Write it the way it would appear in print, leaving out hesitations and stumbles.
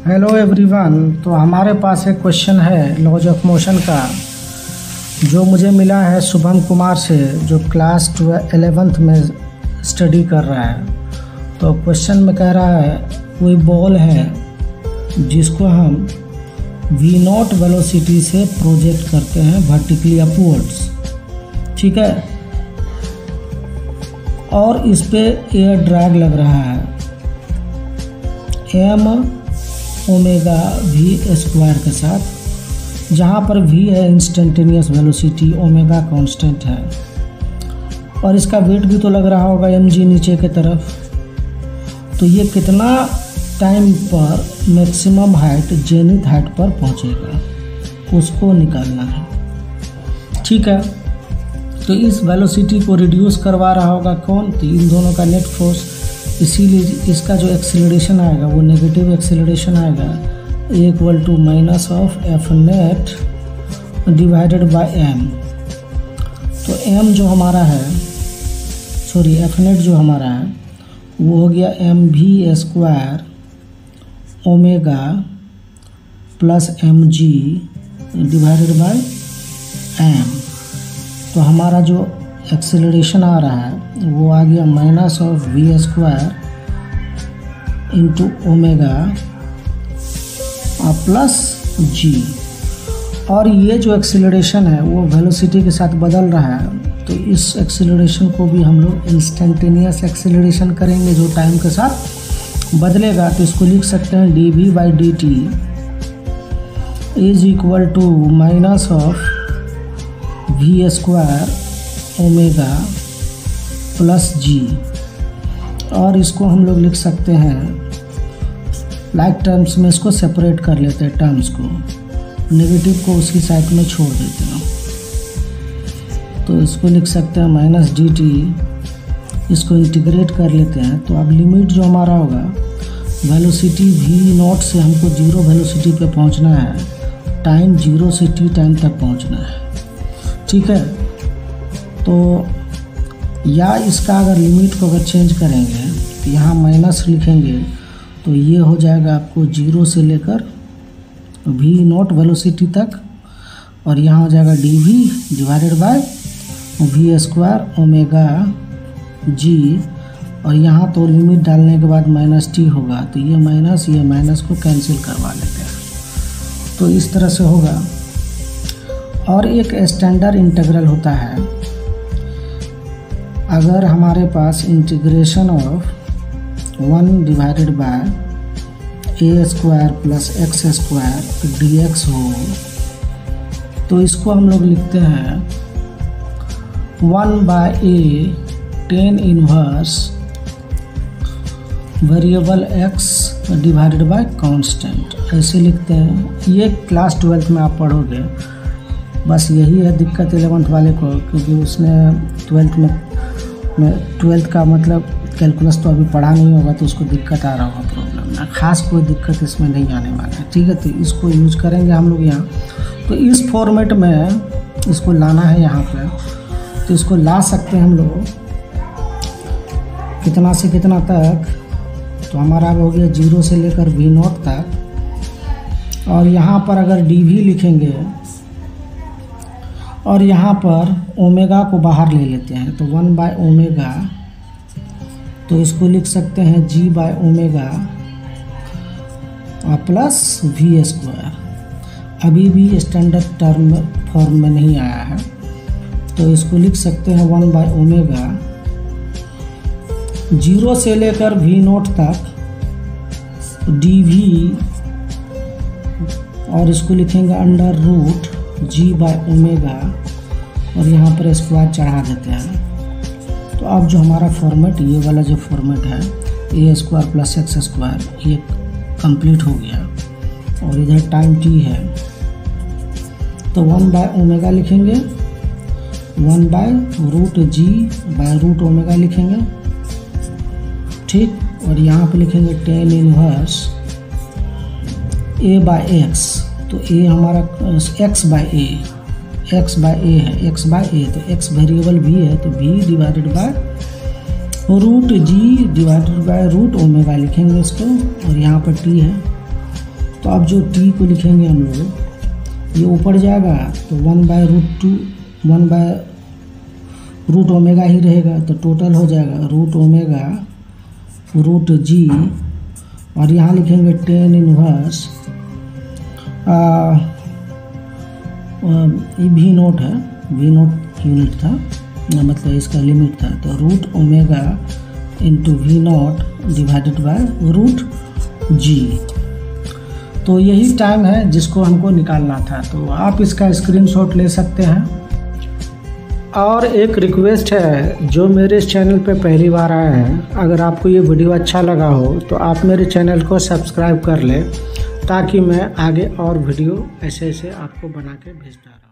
Hello everyone. तो हमारे पास एक क्वेश्चन है लॉज ऑफ मोशन का, जो मुझे मिला है शुभम कुमार से, जो क्लास 11th में स्टडी कर रहा है। तो क्वेश्चन में कह रहा है कोई बॉल है जिसको हम v0 वेलोसिटी से प्रोजेक्ट करते हैं वर्टिकली अपवर्ड्स, ठीक है, और इस पे एयर ड्रैग लग रहा है m ओमेगा v स्क्वायर के साथ, जहाँ पर v है इंस्टेंटेनियस वेलोसिटी, ओमेगा कांस्टेंट है, और इसका वेट भी तो लग रहा होगा mg नीचे के तरफ। तो ये कितना टाइम पर मैक्सिमम हाइट जेनिथ हाइट पर पहुँचेगा उसको निकालना है, ठीक है। तो इस वेलोसिटी को रिड्यूस करवा रहा होगा कौन? तो इन दोनों का नेट फोर्स, इसीलिए इसका जो एक्सेलरेशन आएगा वो नेगेटिव एक्सेलरेशन आएगा, equal to minus of F net divided by M. तो एम जो हमारा है, सॉरी एफ नेट जो हमारा है वो हो गया M V square omega plus M G divided by M. तो हमारा जो एक्सेलरेशन आ रहा है वो आ गया minus of v square into omega plus g. और ये जो एक्सेलरेशन है वो वेलोसिटी के साथ बदल रहा है, तो इस एक्सेलरेशन को भी हम लोग इंस्टेंटेनियस एक्सेलरेशन करेंगे जो टाइम के साथ बदलेगा। तो इसको लिख सकते हैं d v by d t is equal to minus of v square omega plus g. और इसको हम लोग लिख सकते हैं लाइक टर्म्स में, इसको सेपरेट कर लेते हैं टर्म्स को, नेगेटिव को उसकी साइड में छोड़ देते हैं। तो इसको लिख सकते हैं माइनस डी टी, इसको इंटीग्रेट कर लेते हैं। तो अब लिमिट जो हमारा होगा वेलोसिटी v0 से हमको जीरो वेलोसिटी पे पहुंचना है, टाइम 0 से t टाइम तक पहुंचना है, ठीक है। तो या इसका अगर लिमिट को अगर चेंज करेंगे तो यहाँ माइनस लिखेंगे, तो ये हो जाएगा आपको 0 से लेकर v0 वेलोसिटी तक, और यहाँ हो जाएगा d v divided by v square omega g. और यहाँ तो लिमिट डालने के बाद माइनस टी होगा, तो ये माइनस को कैंसिल करवा लेते हैं। तो इस तरह से होगा। और एक स्टैंडर्ड इंटीग्रल होता है, अगर हमारे पास integration of 1 divided by a square plus x square d x हो, तो इसको हम लोग लिखते हैं 1 by a tan inverse variable x divided by constant, ऐसे लिखते हैं। ये क्लास 12th में आप पढ़ोगे। बस यही है दिक्कत 11th वाले को, क्योंकि उसने 12th का मतलब कैलकुलस तो अभी पढ़ा नहीं होगा, तो उसको दिक्कत आ रहा होगा, प्रॉब्लम ना, खास कोई दिक्कत इसमें नहीं आने वाला है, ठीक है। तो इसको यूज करेंगे हम लोग यहाँ। तो इस फॉर्मेट में इसको लाना है यहाँ पे, तो इसको ला सकते हैं हम लोग कितना से कितना तक। तो हमारा हो गया 0 से लेकर v0 तक, और यहाँ पर अगर डी वी लिखेंगे और यहाँ पर ओमेगा को बाहर ले लेते हैं, तो 1 बाय ओमेगा, तो इसको लिख सकते हैं g by omega plus V square. अभी भी स्टैंडर्ड टर्म फॉर्म में नहीं आया है, तो इसको लिख सकते हैं 1 बाय ओमेगा 0 से लेकर v0 तक डी वी, और इसको लिखेंगे under root G by omega, और यहाँ पर स्क्वायर चढ़ा देते हैं। तो अब जो हमारा फॉर्मेट, ये वाला जो फॉर्मेट है ए स्क्वायर प्लस एक्स स्क्वायर, ये कंप्लीट हो गया। और इधर टाइम टी है, तो 1 बाय ओमेगा लिखेंगे, 1 by root G by root omega लिखेंगे, ठीक। और यहाँ पे लिखेंगे tan inverse A by X, तो ए हमारा एक्स बाय ए है, एक्स बाय ए, तो एक्स वेरिएबल भी है, तो v divided by root G divided by root omega लिखेंगे इसको, और यहाँ पर टी है। तो अब जो टी को लिखेंगे हम लोग, ये ऊपर जाएगा तो 1/√2 1/रूट ओमेगा ही रहेगा, तो टोटल हो जाएगा रूट ओमेगा रूट जी, और यहाँ लिखेंगे टेन इनवर्स ये वी नोट है, वी नोट यूनिट था, मतलब इसका लिमिट था, तो root omega into v naught divided by root g. तो यही टाइम है जिसको हमको निकालना था, तो आप इसका स्क्रीनशॉट ले सकते हैं। और एक रिक्वेस्ट है, जो मेरे इस चैनल पे पहली बार आए हैं, अगर आपको ये वीडियो अच्छा लगा हो तो आप मेरे चैनल को सब्सक्राइब कर लें, ताकि मैं आगे और वीडियो ऐसे आपको बना के भेजता रहूँ।